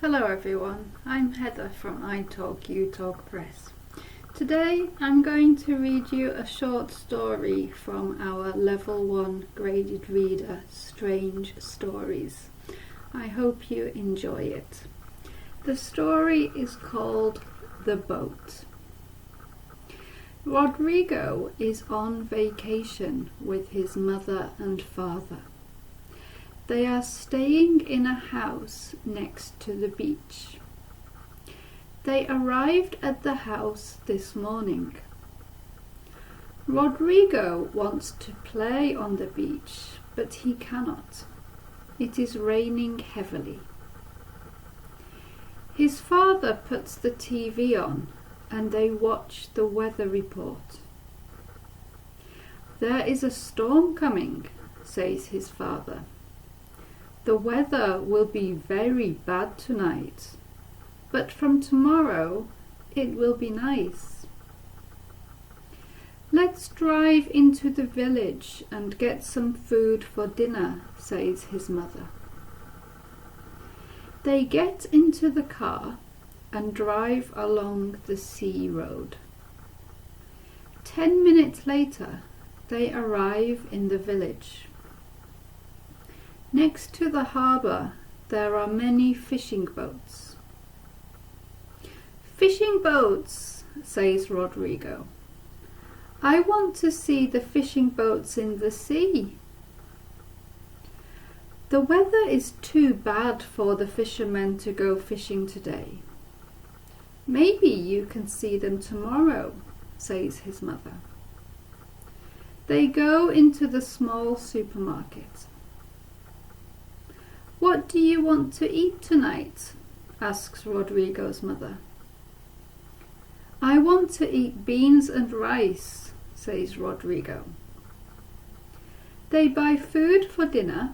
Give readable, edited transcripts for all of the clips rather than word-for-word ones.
Hello everyone, I'm Heather from iTalk You Talk Press. Today I'm going to read you a short story from our Level 1 graded reader, Strange Stories. I hope you enjoy it. The story is called The Boat. Rodrigo is on vacation with his mother and father. They are staying in a house next to the beach. They arrived at the house this morning. Rodrigo wants to play on the beach, but he cannot. It is raining heavily. His father puts the TV on and they watch the weather report. "There is a storm coming," says his father. "The weather will be very bad tonight, but from tomorrow it will be nice." "Let's drive into the village and get some food for dinner," says his mother. They get into the car and drive along the sea road. 10 minutes later, they arrive in the village. Next to the harbour, there are many fishing boats. "Fishing boats," says Rodrigo. "I want to see the fishing boats in the sea." "The weather is too bad for the fishermen to go fishing today. Maybe you can see them tomorrow," says his mother. They go into the small supermarket. "What do you want to eat tonight?" asks Rodrigo's mother. "I want to eat beans and rice," says Rodrigo. They buy food for dinner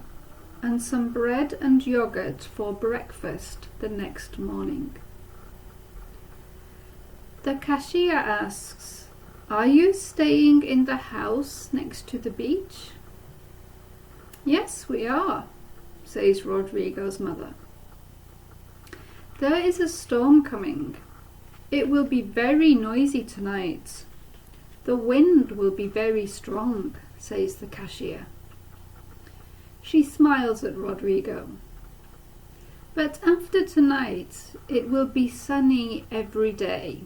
and some bread and yogurt for breakfast the next morning. The cashier asks, "Are you staying in the house next to the beach?" "Yes, we are," says Rodrigo's mother. "There is a storm coming. It will be very noisy tonight. The wind will be very strong," says the cashier. She smiles at Rodrigo. "But after tonight, it will be sunny every day,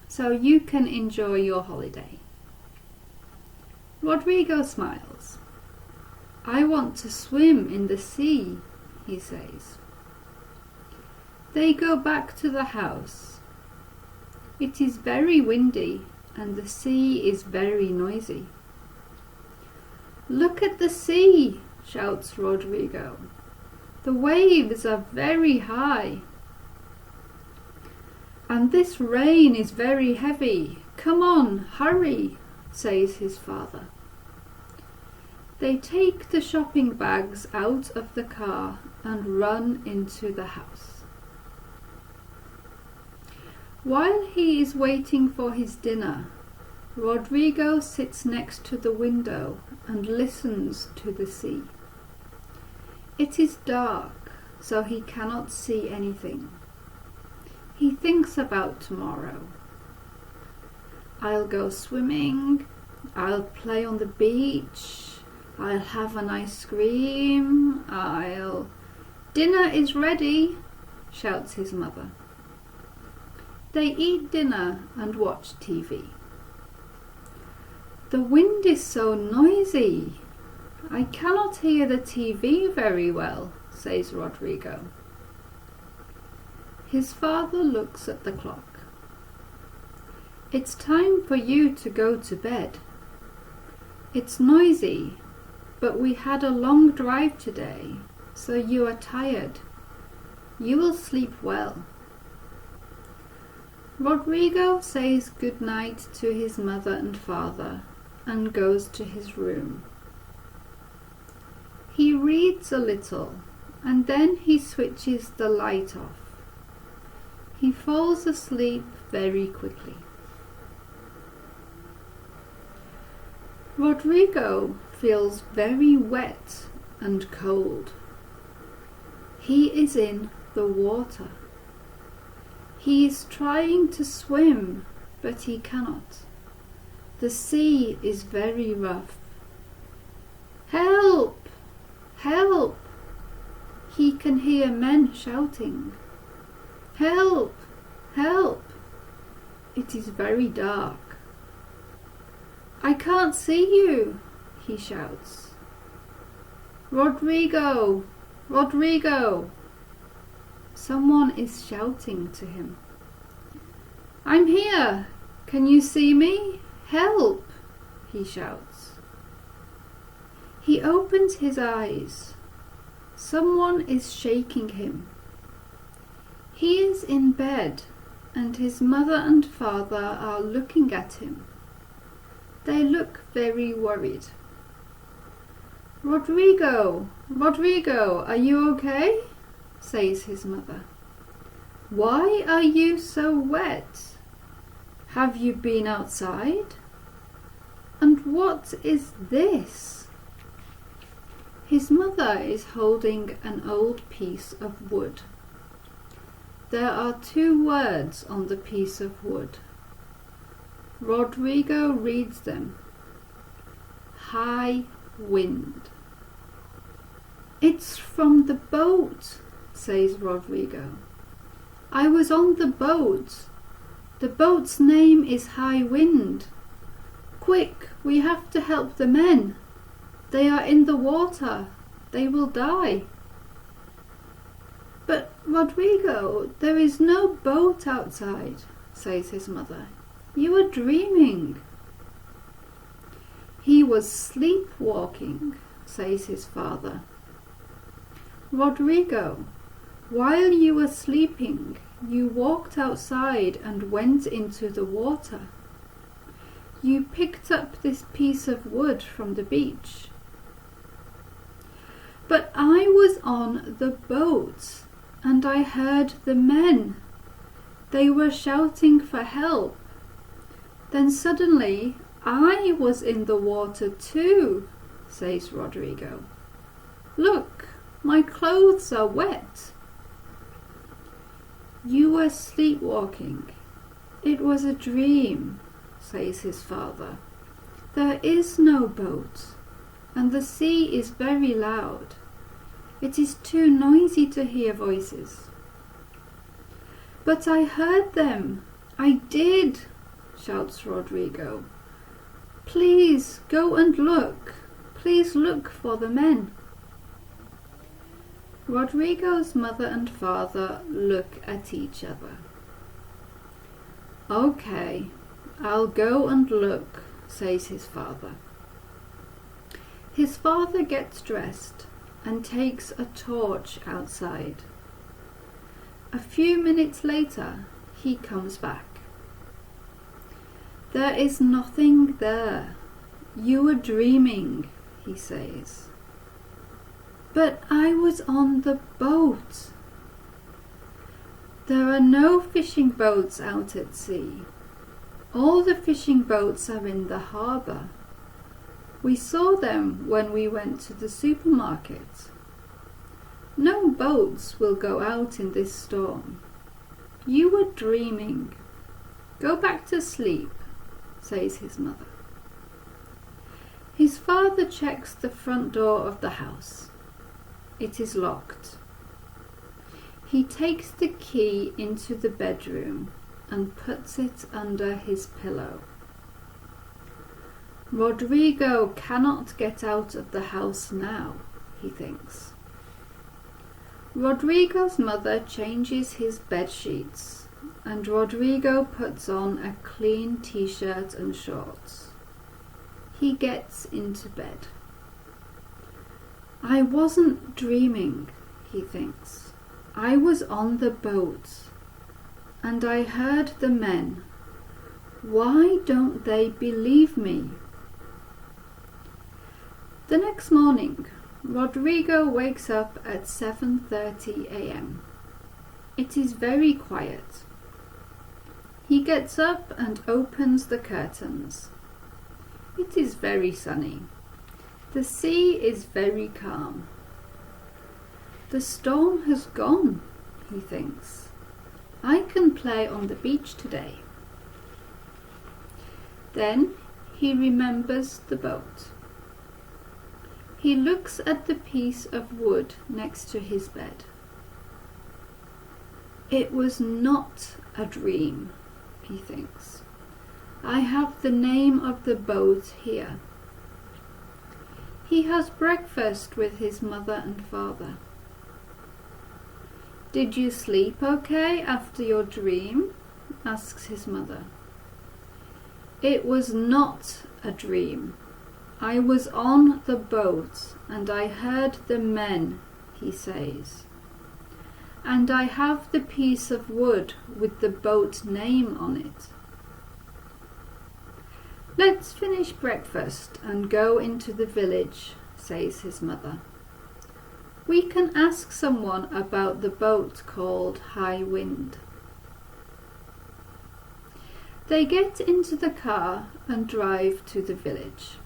so you can enjoy your holiday." Rodrigo smiles. "I want to swim in the sea," he says. They go back to the house. It is very windy and the sea is very noisy. "Look at the sea," shouts Rodrigo. "The waves are very high. And this rain is very heavy. Come on, hurry," says his father. They take the shopping bags out of the car and run into the house. While he is waiting for his dinner, Rodrigo sits next to the window and listens to the sea. It is dark, so he cannot see anything. He thinks about tomorrow. "I'll go swimming, I'll play on the beach, I'll have an ice cream, Dinner is ready," shouts his mother. They eat dinner and watch TV. "The wind is so noisy. I cannot hear the TV very well," says Rodrigo. His father looks at the clock. "It's time for you to go to bed. It's noisy, but we had a long drive today, so you are tired. You will sleep well." Rodrigo says good night to his mother and father and goes to his room. He reads a little and then he switches the light off. He falls asleep very quickly. Rodrigo feels very wet and cold. He is in the water. He is trying to swim, but he cannot. The sea is very rough. Help! Help! He can hear men shouting. Help! Help! It is very dark. I can't see you, he shouts. Rodrigo! Rodrigo! Someone is shouting to him. I'm here! Can you see me? Help! He shouts. He opens his eyes. Someone is shaking him. He is in bed, and his mother and father are looking at him. They look very worried. Rodrigo! Rodrigo, are you okay? Says his mother. Why are you so wet? Have you been outside? And what is this? His mother is holding an old piece of wood. There are 2 words on the piece of wood. Rodrigo reads them. High wind. It's from the boat, says Rodrigo. I was on the boat. The boat's name is High Wind. Quick, we have to help the men. They are in the water. They will die. But Rodrigo, there is no boat outside, says his mother. You are dreaming. He was sleepwalking, says his father. Rodrigo, while you were sleeping, you walked outside and went into the water. You picked up this piece of wood from the beach. But I was on the boat, and I heard the men. They were shouting for help. Then suddenly I was in the water too, says Rodrigo. Look, my clothes are wet. You were sleepwalking. It was a dream, says his father. There is no boat, and the sea is very loud. It is too noisy to hear voices. But I heard them. I did, shouts Rodrigo. Please go and look. Please look for the men. Rodrigo's mother and father look at each other. Okay, I'll go and look, says his father. His father gets dressed and takes a torch outside. A few minutes later, he comes back. There is nothing there. You were dreaming, he says. But I was on the boat. There are no fishing boats out at sea. All the fishing boats are in the harbour. We saw them when we went to the supermarket. No boats will go out in this storm. You were dreaming. Go back to sleep, says his mother. His father checks the front door of the house. It is locked. He takes the key into the bedroom and puts it under his pillow. Rodrigo cannot get out of the house now, he thinks. Rodrigo's mother changes his bed sheets, and Rodrigo puts on a clean t-shirt and shorts. He gets into bed. I wasn't dreaming, he thinks. I was on the boat, and I heard the men. Why don't they believe me? The next morning, Rodrigo wakes up at 7:30 a.m. It is very quiet. He gets up and opens the curtains. It is very sunny. The sea is very calm. The storm has gone, he thinks. I can play on the beach today. Then he remembers the boat. He looks at the piece of wood next to his bed. It was not a dream, he thinks. I have the name of the boat here. He has breakfast with his mother and father. Did you sleep okay after your dream? Asks his mother. It was not a dream. I was on the boat and I heard the men, he says. And I have the piece of wood with the boat name on it. Let's finish breakfast and go into the village, says his mother. We can ask someone about the boat called High Wind. They get into the car and drive to the village.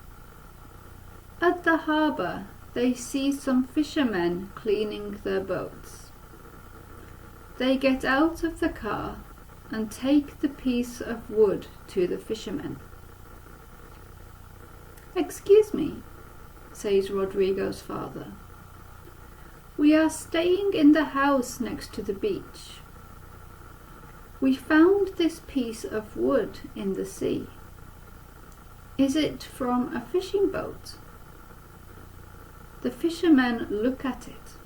At the harbour, they see some fishermen cleaning their boats. They get out of the car and take the piece of wood to the fishermen. Excuse me, says Rodrigo's father. We are staying in the house next to the beach. We found this piece of wood in the sea. Is it from a fishing boat? The fishermen look at it.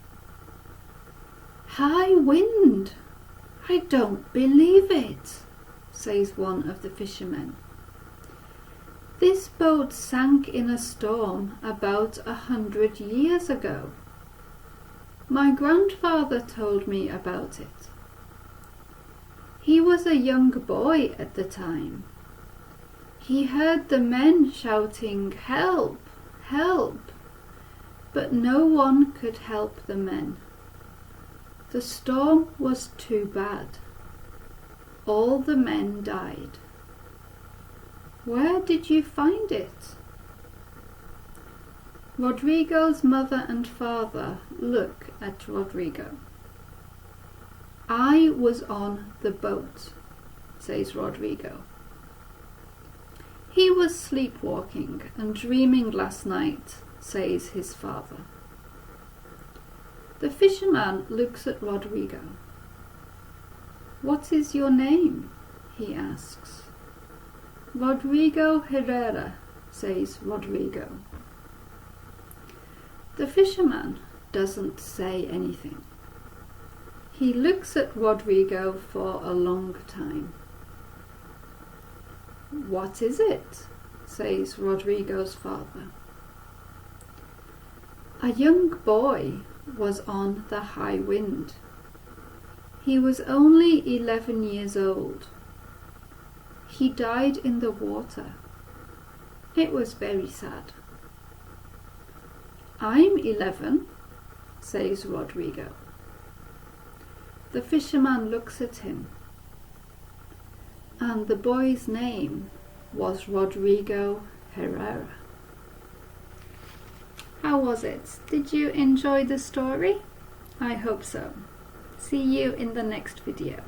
High wind! I don't believe it, says one of the fishermen. This boat sank in a storm about 100 years ago. My grandfather told me about it. He was a young boy at the time. He heard the men shouting, "Help! Help!" But no one could help the men. The storm was too bad. All the men died. Where did you find it? Rodrigo's mother and father look at Rodrigo. I was on the boat, says Rodrigo. He was sleepwalking and dreaming last night, says his father. The fisherman looks at Rodrigo. What is your name? He asks. Rodrigo Herrera, says Rodrigo. The fisherman doesn't say anything. He looks at Rodrigo for a long time. What is it? Says Rodrigo's father. A young boy was on the High Wind. He was only 11 years old. He died in the water. It was very sad. I'm 11, says Rodrigo. The fisherman looks at him. And the boy's name was Rodrigo Herrera. How was it? Did you enjoy the story? I hope so. See you in the next video.